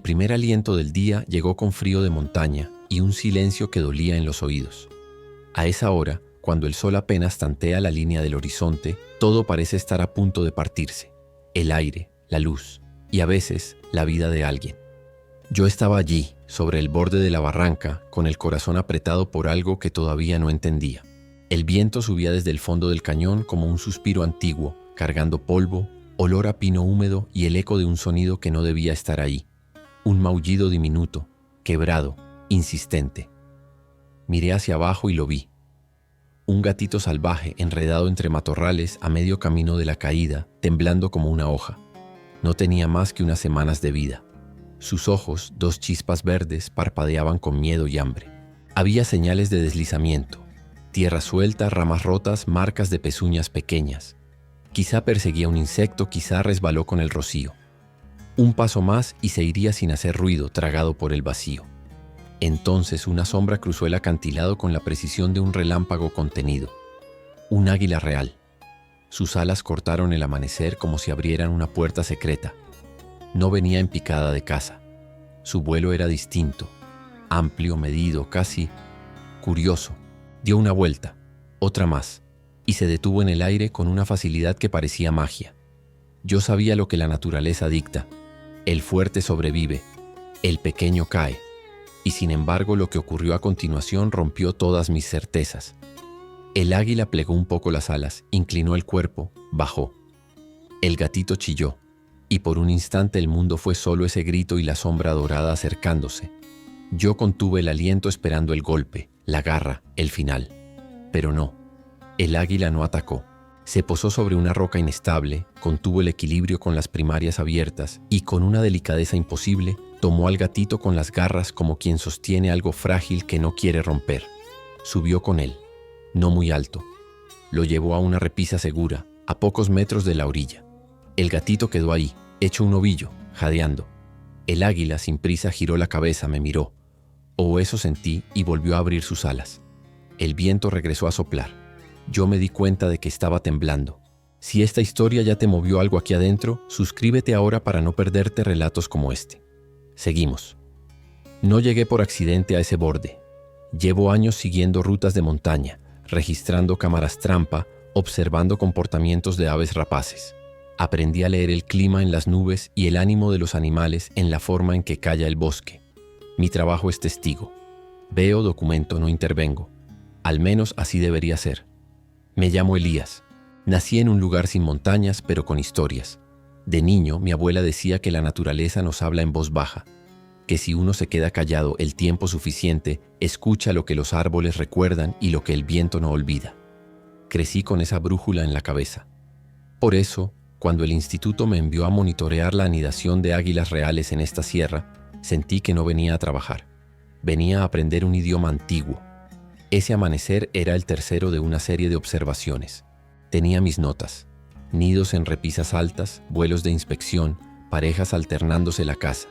El primer aliento del día llegó con frío de montaña y un silencio que dolía en los oídos. A esa hora, cuando el sol apenas tantea la línea del horizonte, todo parece estar a punto de partirse. El aire, la luz y a veces la vida de alguien. Yo estaba allí, sobre el borde de la barranca, con el corazón apretado por algo que todavía no entendía. El viento subía desde el fondo del cañón como un suspiro antiguo, cargando polvo, olor a pino húmedo y el eco de un sonido que no debía estar ahí. Un maullido diminuto, quebrado, insistente. Miré hacia abajo y lo vi. Un gatito salvaje enredado entre matorrales a medio camino de la caída, temblando como una hoja. No tenía más que unas semanas de vida. Sus ojos, 2 chispas verdes, parpadeaban con miedo y hambre. Había señales de deslizamiento. Tierra suelta, ramas rotas, marcas de pezuñas pequeñas. Quizá perseguía un insecto, quizá resbaló con el rocío. Un paso más y se iría sin hacer ruido, tragado por el vacío. Entonces una sombra cruzó el acantilado con la precisión de un relámpago contenido. Un águila real. Sus alas cortaron el amanecer como si abrieran una puerta secreta. No venía en picada de caza. Su vuelo era distinto, amplio, medido, casi curioso. Dio una vuelta, otra más, y se detuvo en el aire con una facilidad que parecía magia. Yo sabía lo que la naturaleza dicta. El fuerte sobrevive, el pequeño cae. Y sin embargo, lo que ocurrió a continuación rompió todas mis certezas. El águila plegó un poco las alas, inclinó el cuerpo, bajó. El gatito chilló. Y por un instante el mundo fue solo ese grito y la sombra dorada acercándose. Yo contuve el aliento esperando el golpe, la garra, el final. Pero no, el águila no atacó. Se posó sobre una roca inestable, contuvo el equilibrio con las primarias abiertas y con una delicadeza imposible, tomó al gatito con las garras como quien sostiene algo frágil que no quiere romper. Subió con él, no muy alto. Lo llevó a una repisa segura, a pocos metros de la orilla. El gatito quedó ahí, hecho un ovillo, jadeando. El águila sin prisa giró la cabeza, me miró. O eso sentí y volvió a abrir sus alas. El viento regresó a soplar. Yo me di cuenta de que estaba temblando. Si esta historia ya te movió algo aquí adentro, suscríbete ahora para no perderte relatos como este. Seguimos. No llegué por accidente a ese borde. Llevo años siguiendo rutas de montaña, registrando cámaras trampa, observando comportamientos de aves rapaces. Aprendí a leer el clima en las nubes y el ánimo de los animales en la forma en que calla el bosque. Mi trabajo es testigo. Veo, documento, no intervengo. Al menos así debería ser. Me llamo Elías. Nací en un lugar sin montañas, pero con historias. De niño, mi abuela decía que la naturaleza nos habla en voz baja, que si uno se queda callado el tiempo suficiente, escucha lo que los árboles recuerdan y lo que el viento no olvida. Crecí con esa brújula en la cabeza. Por eso, cuando el instituto me envió a monitorear la anidación de águilas reales en esta sierra, sentí que no venía a trabajar. Venía a aprender un idioma antiguo. Ese amanecer era el tercero de una serie de observaciones. Tenía mis notas. Nidos en repisas altas, vuelos de inspección, parejas alternándose la caza.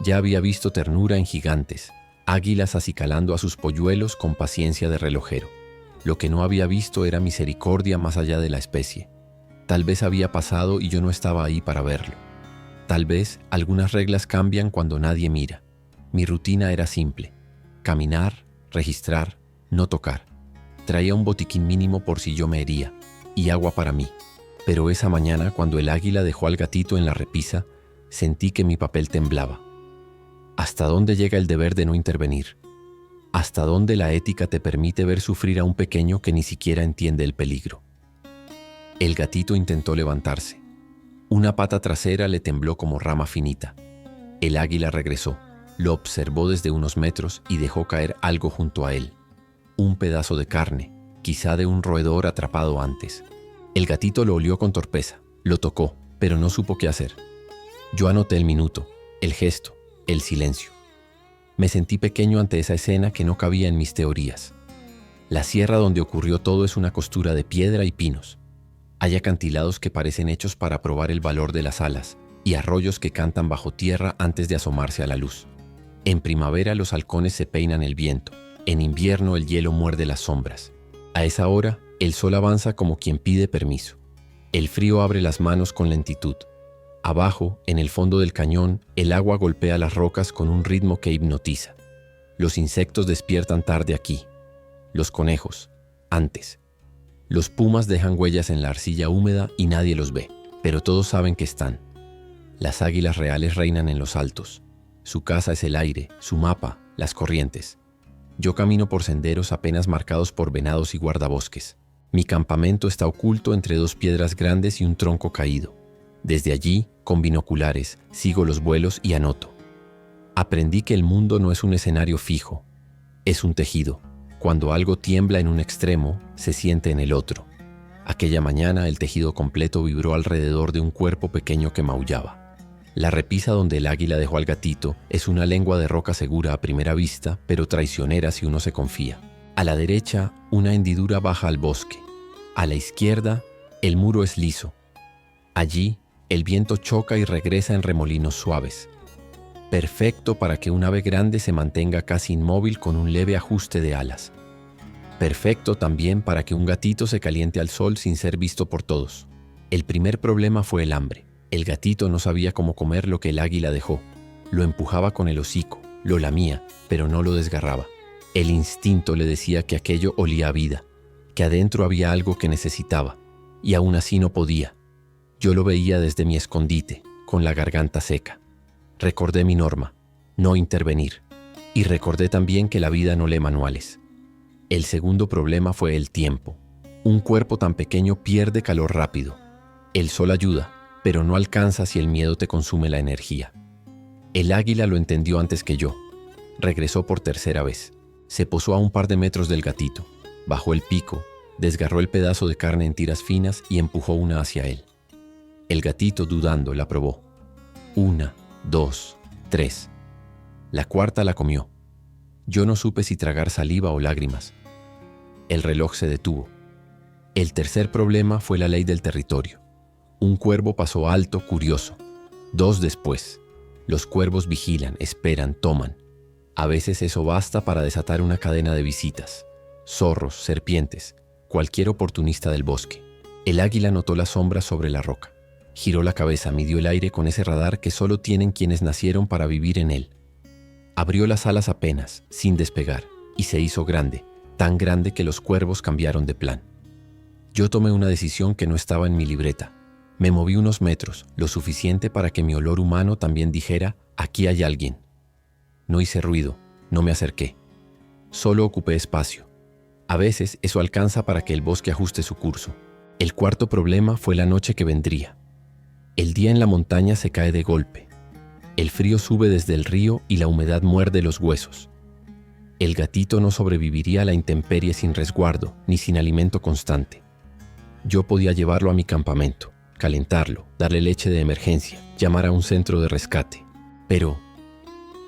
Ya había visto ternura en gigantes, águilas acicalando a sus polluelos con paciencia de relojero. Lo que no había visto era misericordia más allá de la especie. Tal vez había pasado y yo no estaba ahí para verlo. Tal vez algunas reglas cambian cuando nadie mira. Mi rutina era simple: caminar, registrar, no tocar. Traía un botiquín mínimo por si yo me hería, y agua para mí. Pero esa mañana, cuando el águila dejó al gatito en la repisa, sentí que mi papel temblaba. ¿Hasta dónde llega el deber de no intervenir? ¿Hasta dónde la ética te permite ver sufrir a un pequeño que ni siquiera entiende el peligro? El gatito intentó levantarse. Una pata trasera le tembló como rama finita. El águila regresó, lo observó desde unos metros y dejó caer algo junto a él. Un pedazo de carne, quizá de un roedor atrapado antes. El gatito lo olió con torpeza, lo tocó, pero no supo qué hacer. Yo anoté el minuto, el gesto, el silencio. Me sentí pequeño ante esa escena que no cabía en mis teorías. La sierra donde ocurrió todo es una costura de piedra y pinos. Hay acantilados que parecen hechos para probar el valor de las alas y arroyos que cantan bajo tierra antes de asomarse a la luz. En primavera los halcones se peinan el viento, en invierno el hielo muerde las sombras. A esa hora, el sol avanza como quien pide permiso. El frío abre las manos con lentitud. Abajo, en el fondo del cañón, el agua golpea las rocas con un ritmo que hipnotiza. Los insectos despiertan tarde aquí. Los conejos, antes. Los pumas dejan huellas en la arcilla húmeda y nadie los ve, pero todos saben que están. Las águilas reales reinan en los altos. Su casa es el aire, su mapa, las corrientes. Yo camino por senderos apenas marcados por venados y guardabosques. Mi campamento está oculto entre dos piedras grandes y un tronco caído. Desde allí, con binoculares, sigo los vuelos y anoto. Aprendí que el mundo no es un escenario fijo, es un tejido. Cuando algo tiembla en un extremo, se siente en el otro. Aquella mañana el tejido completo vibró alrededor de un cuerpo pequeño que maullaba. La repisa donde el águila dejó al gatito es una lengua de roca segura a primera vista, pero traicionera si uno se confía. A la derecha, una hendidura baja al bosque. A la izquierda, el muro es liso. Allí, el viento choca y regresa en remolinos suaves. Perfecto para que un ave grande se mantenga casi inmóvil con un leve ajuste de alas. Perfecto también para que un gatito se caliente al sol sin ser visto por todos. El primer problema fue el hambre. El gatito no sabía cómo comer lo que el águila dejó. Lo empujaba con el hocico, lo lamía, pero no lo desgarraba. El instinto le decía que aquello olía a vida, que adentro había algo que necesitaba, y aún así no podía. Yo lo veía desde mi escondite, con la garganta seca. Recordé mi norma, no intervenir, y recordé también que la vida no lee manuales. El segundo problema fue el tiempo. Un cuerpo tan pequeño pierde calor rápido. El sol ayuda, pero no alcanza si el miedo te consume la energía. El águila lo entendió antes que yo. Regresó por tercera vez. Se posó a un par de metros del gatito, bajó el pico, desgarró el pedazo de carne en tiras finas y empujó una hacia él. El gatito, dudando, la probó. 1, 2, 3. La cuarta la comió. Yo no supe si tragar saliva o lágrimas. El reloj se detuvo. El tercer problema fue la ley del territorio. Un cuervo pasó alto, curioso. 2 después. Los cuervos vigilan, esperan, toman. A veces eso basta para desatar una cadena de visitas. Zorros, serpientes, cualquier oportunista del bosque. El águila notó la sombra sobre la roca. Giró la cabeza, midió el aire con ese radar que solo tienen quienes nacieron para vivir en él. Abrió las alas apenas, sin despegar, y se hizo grande, tan grande que los cuervos cambiaron de plan. Yo tomé una decisión que no estaba en mi libreta. Me moví unos metros, lo suficiente para que mi olor humano también dijera, aquí hay alguien. No hice ruido, no me acerqué. Solo ocupé espacio. A veces eso alcanza para que el bosque ajuste su curso. El cuarto problema fue la noche que vendría. El día en la montaña se cae de golpe. El frío sube desde el río y la humedad muerde los huesos. El gatito no sobreviviría a la intemperie sin resguardo ni sin alimento constante. Yo podía llevarlo a mi campamento, calentarlo, darle leche de emergencia, llamar a un centro de rescate. Pero,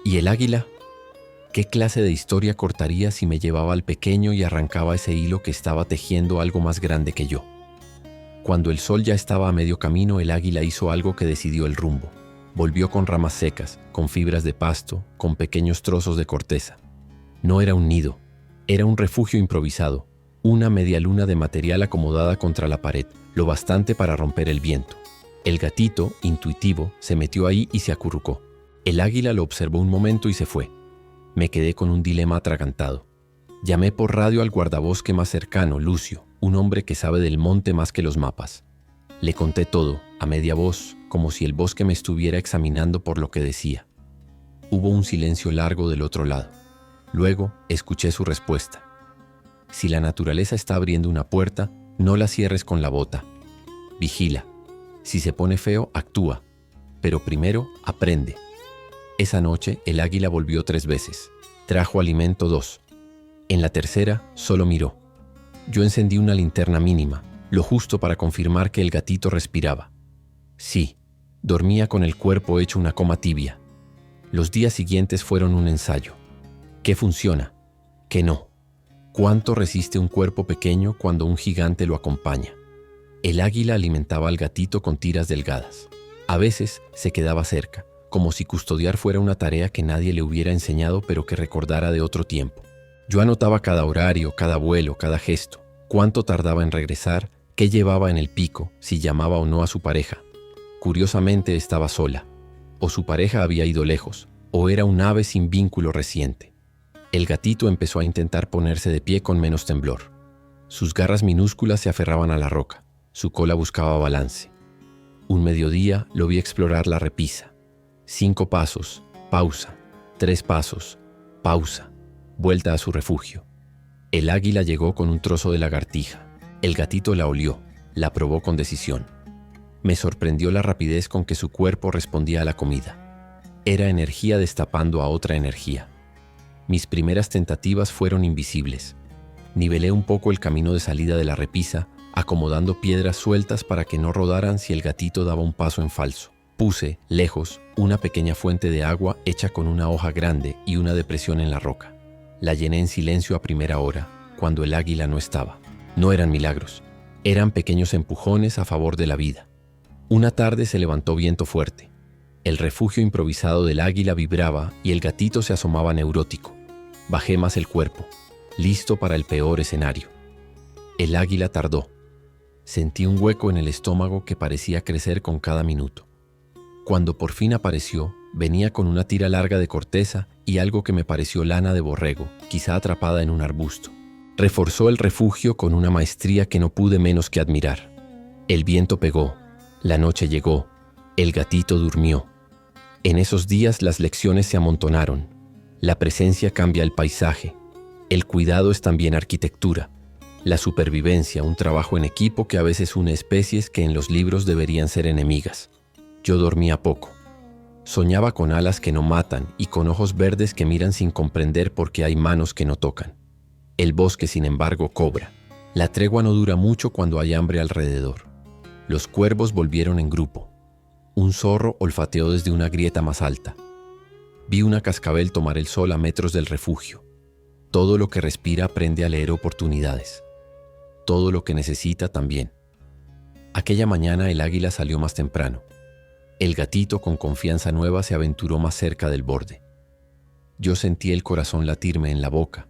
¿y el águila? ¿Qué clase de historia cortaría si me llevaba al pequeño y arrancaba ese hilo que estaba tejiendo algo más grande que yo? Cuando el sol ya estaba a medio camino, el águila hizo algo que decidió el rumbo. Volvió con ramas secas, con fibras de pasto, con pequeños trozos de corteza. No era un nido, era un refugio improvisado, una media luna de material acomodada contra la pared, lo bastante para romper el viento. El gatito, intuitivo, se metió ahí y se acurrucó. El águila lo observó un momento y se fue. Me quedé con un dilema atragantado. Llamé por radio al guardabosque más cercano, Lucio, un hombre que sabe del monte más que los mapas. Le conté todo, a media voz, como si el bosque me estuviera examinando por lo que decía. Hubo un silencio largo del otro lado. Luego escuché su respuesta. Si la naturaleza está abriendo una puerta, no la cierres con la bota. Vigila. Si se pone feo, actúa. Pero primero, aprende. Esa noche, el águila volvió 3 veces. Trajo alimento 2. En la tercera, solo miró. Yo encendí una linterna mínima, lo justo para confirmar que el gatito respiraba. Sí, dormía con el cuerpo hecho una coma tibia. Los días siguientes fueron un ensayo. ¿Qué funciona? ¿Qué no? ¿Cuánto resiste un cuerpo pequeño cuando un gigante lo acompaña? El águila alimentaba al gatito con tiras delgadas. A veces se quedaba cerca, como si custodiar fuera una tarea que nadie le hubiera enseñado pero que recordara de otro tiempo. Yo anotaba cada horario, cada vuelo, cada gesto, cuánto tardaba en regresar, qué llevaba en el pico, si llamaba o no a su pareja. Curiosamente estaba sola, o su pareja había ido lejos, o era un ave sin vínculo reciente. El gatito empezó a intentar ponerse de pie con menos temblor. Sus garras minúsculas se aferraban a la roca, su cola buscaba balance. Un mediodía lo vi explorar la repisa. 5 pasos, pausa. 3 pasos, pausa. Vuelta a su refugio. El águila llegó con un trozo de lagartija. El gatito la olió, la probó con decisión. Me sorprendió la rapidez con que su cuerpo respondía a la comida. Era energía destapando a otra energía. Mis primeras tentativas fueron invisibles. Nivelé un poco el camino de salida de la repisa, acomodando piedras sueltas para que no rodaran si el gatito daba un paso en falso. Puse, lejos, una pequeña fuente de agua hecha con una hoja grande y una depresión en la roca. La llené en silencio a primera hora, cuando el águila no estaba. No eran milagros, eran pequeños empujones a favor de la vida. Una tarde se levantó viento fuerte. El refugio improvisado del águila vibraba y el gatito se asomaba neurótico. Bajé más el cuerpo, listo para el peor escenario. El águila tardó. Sentí un hueco en el estómago que parecía crecer con cada minuto. Cuando por fin apareció, venía con una tira larga de corteza y algo que me pareció lana de borrego, quizá atrapada en un arbusto. Reforzó el refugio con una maestría que no pude menos que admirar. El viento pegó, la noche llegó, el gatito durmió. En esos días las lecciones se amontonaron. La presencia cambia el paisaje. El cuidado es también arquitectura. La supervivencia, un trabajo en equipo que a veces une especies que en los libros deberían ser enemigas. Yo dormía poco. Soñaba con alas que no matan y con ojos verdes que miran sin comprender por qué hay manos que no tocan. El bosque, sin embargo, cobra. La tregua no dura mucho cuando hay hambre alrededor. Los cuervos volvieron en grupo. Un zorro olfateó desde una grieta más alta. Vi una cascabel tomar el sol a metros del refugio. Todo lo que respira aprende a leer oportunidades. Todo lo que necesita también. Aquella mañana el águila salió más temprano. El gatito, con confianza nueva, se aventuró más cerca del borde. Yo sentí el corazón latirme en la boca.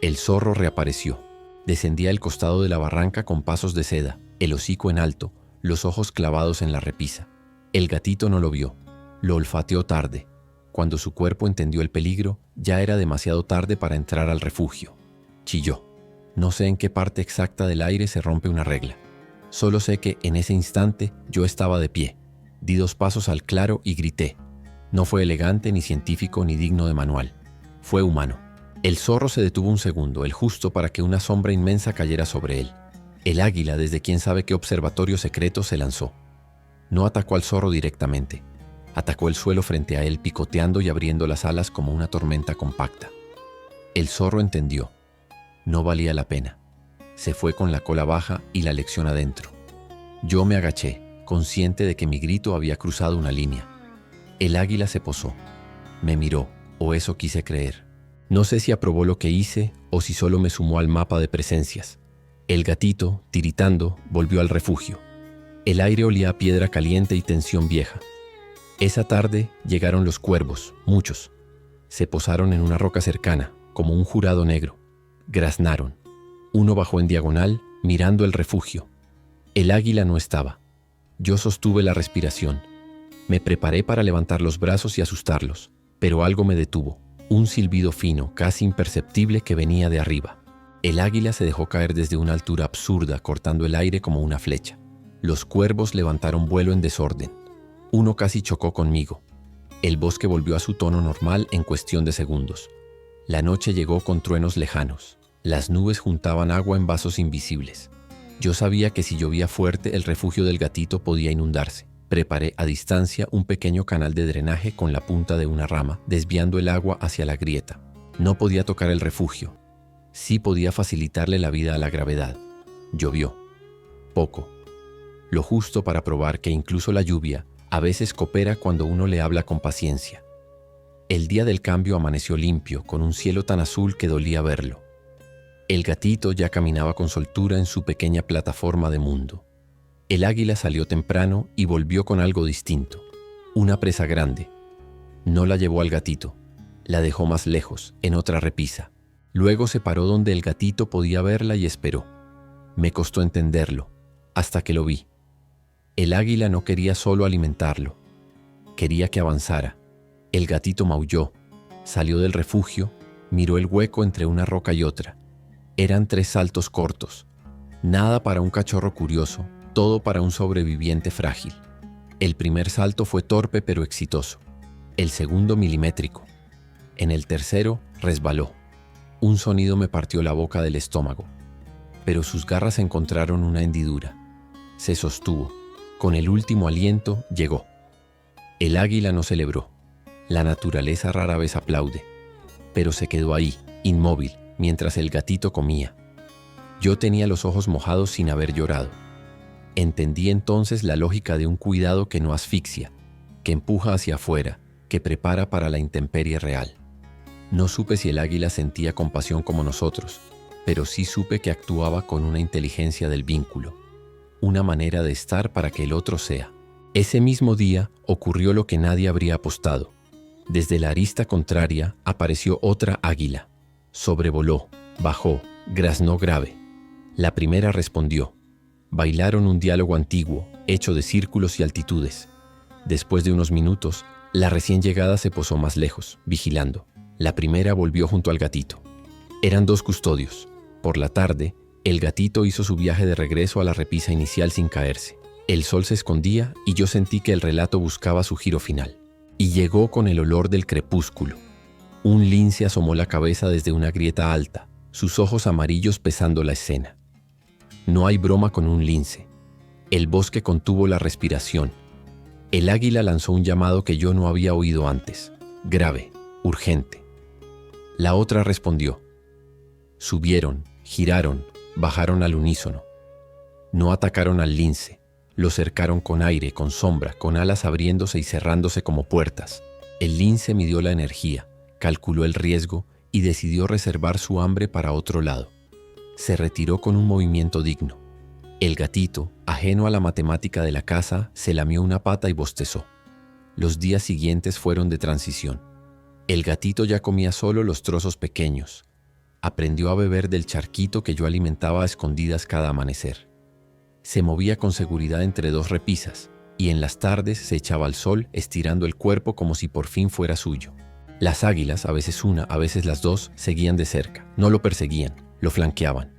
El zorro reapareció. Descendía el costado de la barranca con pasos de seda, el hocico en alto, los ojos clavados en la repisa. El gatito no lo vio. Lo olfateó tarde. Cuando su cuerpo entendió el peligro, ya era demasiado tarde para entrar al refugio. Chilló. No sé en qué parte exacta del aire se rompe una regla. Solo sé que en ese instante yo estaba de pie. Di 2 pasos al claro y grité. No fue elegante, ni científico, ni digno de manual. Fue humano. El zorro se detuvo un segundo, el justo para que una sombra inmensa cayera sobre él. El águila, desde quién sabe qué observatorio secreto, se lanzó. No atacó al zorro directamente. Atacó el suelo frente a él, picoteando y abriendo las alas como una tormenta compacta. El zorro entendió. No valía la pena. Se fue con la cola baja y la lección adentro. Yo me agaché, consciente de que mi grito había cruzado una línea. El águila se posó. Me miró, o eso quise creer. No sé si aprobó lo que hice o si solo me sumó al mapa de presencias. El gatito, tiritando, volvió al refugio. El aire olía a piedra caliente y tensión vieja. Esa tarde llegaron los cuervos, muchos. Se posaron en una roca cercana, como un jurado negro. Graznaron. Uno bajó en diagonal, mirando el refugio. El águila no estaba. Yo sostuve la respiración. Me preparé para levantar los brazos y asustarlos, pero algo me detuvo. Un silbido fino, casi imperceptible, que venía de arriba. El águila se dejó caer desde una altura absurda, cortando el aire como una flecha. Los cuervos levantaron vuelo en desorden. Uno casi chocó conmigo. El bosque volvió a su tono normal en cuestión de segundos. La noche llegó con truenos lejanos. Las nubes juntaban agua en vasos invisibles. Yo sabía que si llovía fuerte, el refugio del gatito podía inundarse. Preparé a distancia un pequeño canal de drenaje con la punta de una rama, desviando el agua hacia la grieta. No podía tocar el refugio. Sí podía facilitarle la vida a la gravedad. Llovió. Poco. Lo justo para probar que incluso la lluvia a veces coopera cuando uno le habla con paciencia. El día del cambio amaneció limpio, con un cielo tan azul que dolía verlo. El gatito ya caminaba con soltura en su pequeña plataforma de mundo. El águila salió temprano y volvió con algo distinto. Una presa grande. No la llevó al gatito. La dejó más lejos, en otra repisa. Luego se paró donde el gatito podía verla y esperó. Me costó entenderlo, hasta que lo vi. El águila no quería solo alimentarlo, quería que avanzara. El gatito maulló, salió del refugio, miró el hueco entre una roca y otra. Eran 3 saltos cortos. Nada para un cachorro curioso, todo para un sobreviviente frágil. El primer salto fue torpe pero exitoso. El segundo milimétrico. En el tercero resbaló. Un sonido me partió la boca del estómago. Pero sus garras encontraron una hendidura. Se sostuvo. Con el último aliento llegó. El águila no celebró. La naturaleza rara vez aplaude. Pero se quedó ahí, inmóvil, mientras el gatito comía. Yo tenía los ojos mojados sin haber llorado. Entendí entonces la lógica de un cuidado que no asfixia, que empuja hacia afuera, que prepara para la intemperie real. No supe si el águila sentía compasión como nosotros, pero sí supe que actuaba con una inteligencia del vínculo, una manera de estar para que el otro sea. Ese mismo día ocurrió lo que nadie habría apostado. Desde la arista contraria apareció otra águila. Sobrevoló, bajó, graznó grave. La primera respondió. Bailaron un diálogo antiguo, hecho de círculos y altitudes. Después de unos minutos, la recién llegada se posó más lejos, vigilando. La primera volvió junto al gatito. Eran 2 custodios. Por la tarde, el gatito hizo su viaje de regreso a la repisa inicial sin caerse. El sol se escondía y yo sentí que el relato buscaba su giro final. Y llegó con el olor del crepúsculo. Un lince asomó la cabeza desde una grieta alta, sus ojos amarillos pesando la escena. No hay broma con un lince. El bosque contuvo la respiración. El águila lanzó un llamado que yo no había oído antes, grave, urgente. La otra respondió. Subieron, giraron, bajaron al unísono. No atacaron al lince, lo cercaron con aire, con sombra, con alas abriéndose y cerrándose como puertas. El lince midió la energía, calculó el riesgo y decidió reservar su hambre para otro lado. Se retiró con un movimiento digno. El gatito, ajeno a la matemática de la caza, se lamió una pata y bostezó. Los días siguientes fueron de transición. El gatito ya comía solo los trozos pequeños. Aprendió a beber del charquito que yo alimentaba a escondidas cada amanecer. Se movía con seguridad entre 2 repisas y en las tardes se echaba al sol estirando el cuerpo como si por fin fuera suyo. Las águilas, a veces una, a veces las 2, seguían de cerca. No lo perseguían, lo flanqueaban.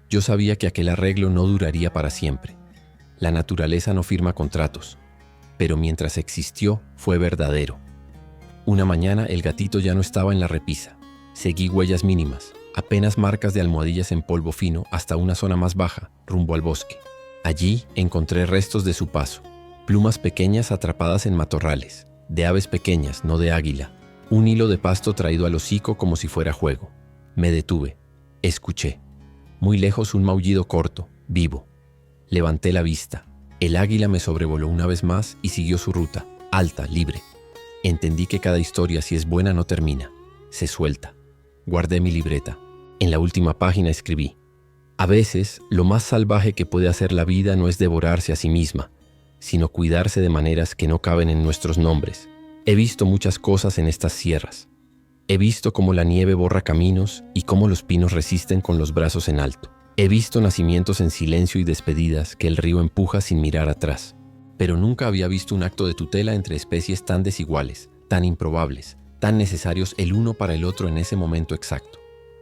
Yo sabía que aquel arreglo no duraría para siempre. La naturaleza no firma contratos, pero mientras existió fue verdadero. Una mañana el gatito ya no estaba en la repisa. Seguí huellas mínimas, apenas marcas de almohadillas en polvo fino hasta una zona más baja, rumbo al bosque. Allí encontré restos de su paso, plumas pequeñas atrapadas en matorrales, de aves pequeñas, no de águila, un hilo de pasto traído al hocico como si fuera juego. Me detuve, escuché. Muy lejos un maullido corto, vivo. Levanté la vista. El águila me sobrevoló una vez más y siguió su ruta, alta, libre. Entendí que cada historia, si es buena, no termina, se suelta. Guardé mi libreta. En la última página escribí: a veces, lo más salvaje que puede hacer la vida no es devorarse a sí misma, sino cuidarse de maneras que no caben en nuestros nombres. He visto muchas cosas en estas sierras. He visto cómo la nieve borra caminos y cómo los pinos resisten con los brazos en alto. He visto nacimientos en silencio y despedidas que el río empuja sin mirar atrás. Pero nunca había visto un acto de tutela entre especies tan desiguales, tan improbables, tan necesarios el uno para el otro en ese momento exacto.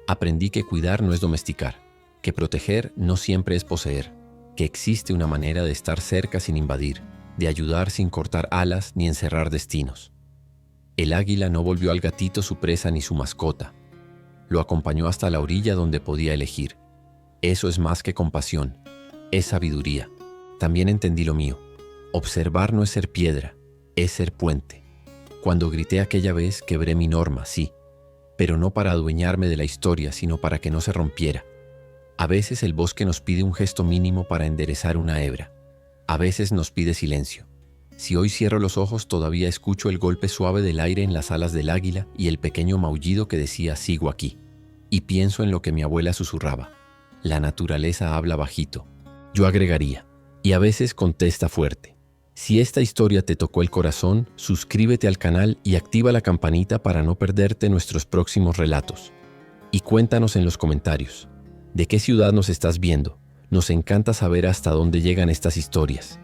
Aprendí que cuidar no es domesticar, que proteger no siempre es poseer, que existe una manera de estar cerca sin invadir, de ayudar sin cortar alas ni encerrar destinos. El águila no volvió al gatito su presa ni su mascota. Lo acompañó hasta la orilla donde podía elegir. Eso es más que compasión, es sabiduría. También entendí lo mío. Observar no es ser piedra, es ser puente. Cuando grité aquella vez, quebré mi norma, sí, pero no para adueñarme de la historia, sino para que no se rompiera. A veces el bosque nos pide un gesto mínimo para enderezar una hebra. A veces nos pide silencio. Si hoy cierro los ojos, todavía escucho el golpe suave del aire en las alas del águila y el pequeño maullido que decía «sigo aquí». Y pienso en lo que mi abuela susurraba. La naturaleza habla bajito. Yo agregaría, y a veces contesta fuerte. Si esta historia te tocó el corazón, suscríbete al canal y activa la campanita para no perderte nuestros próximos relatos. Y cuéntanos en los comentarios, ¿de qué ciudad nos estás viendo? Nos encanta saber hasta dónde llegan estas historias.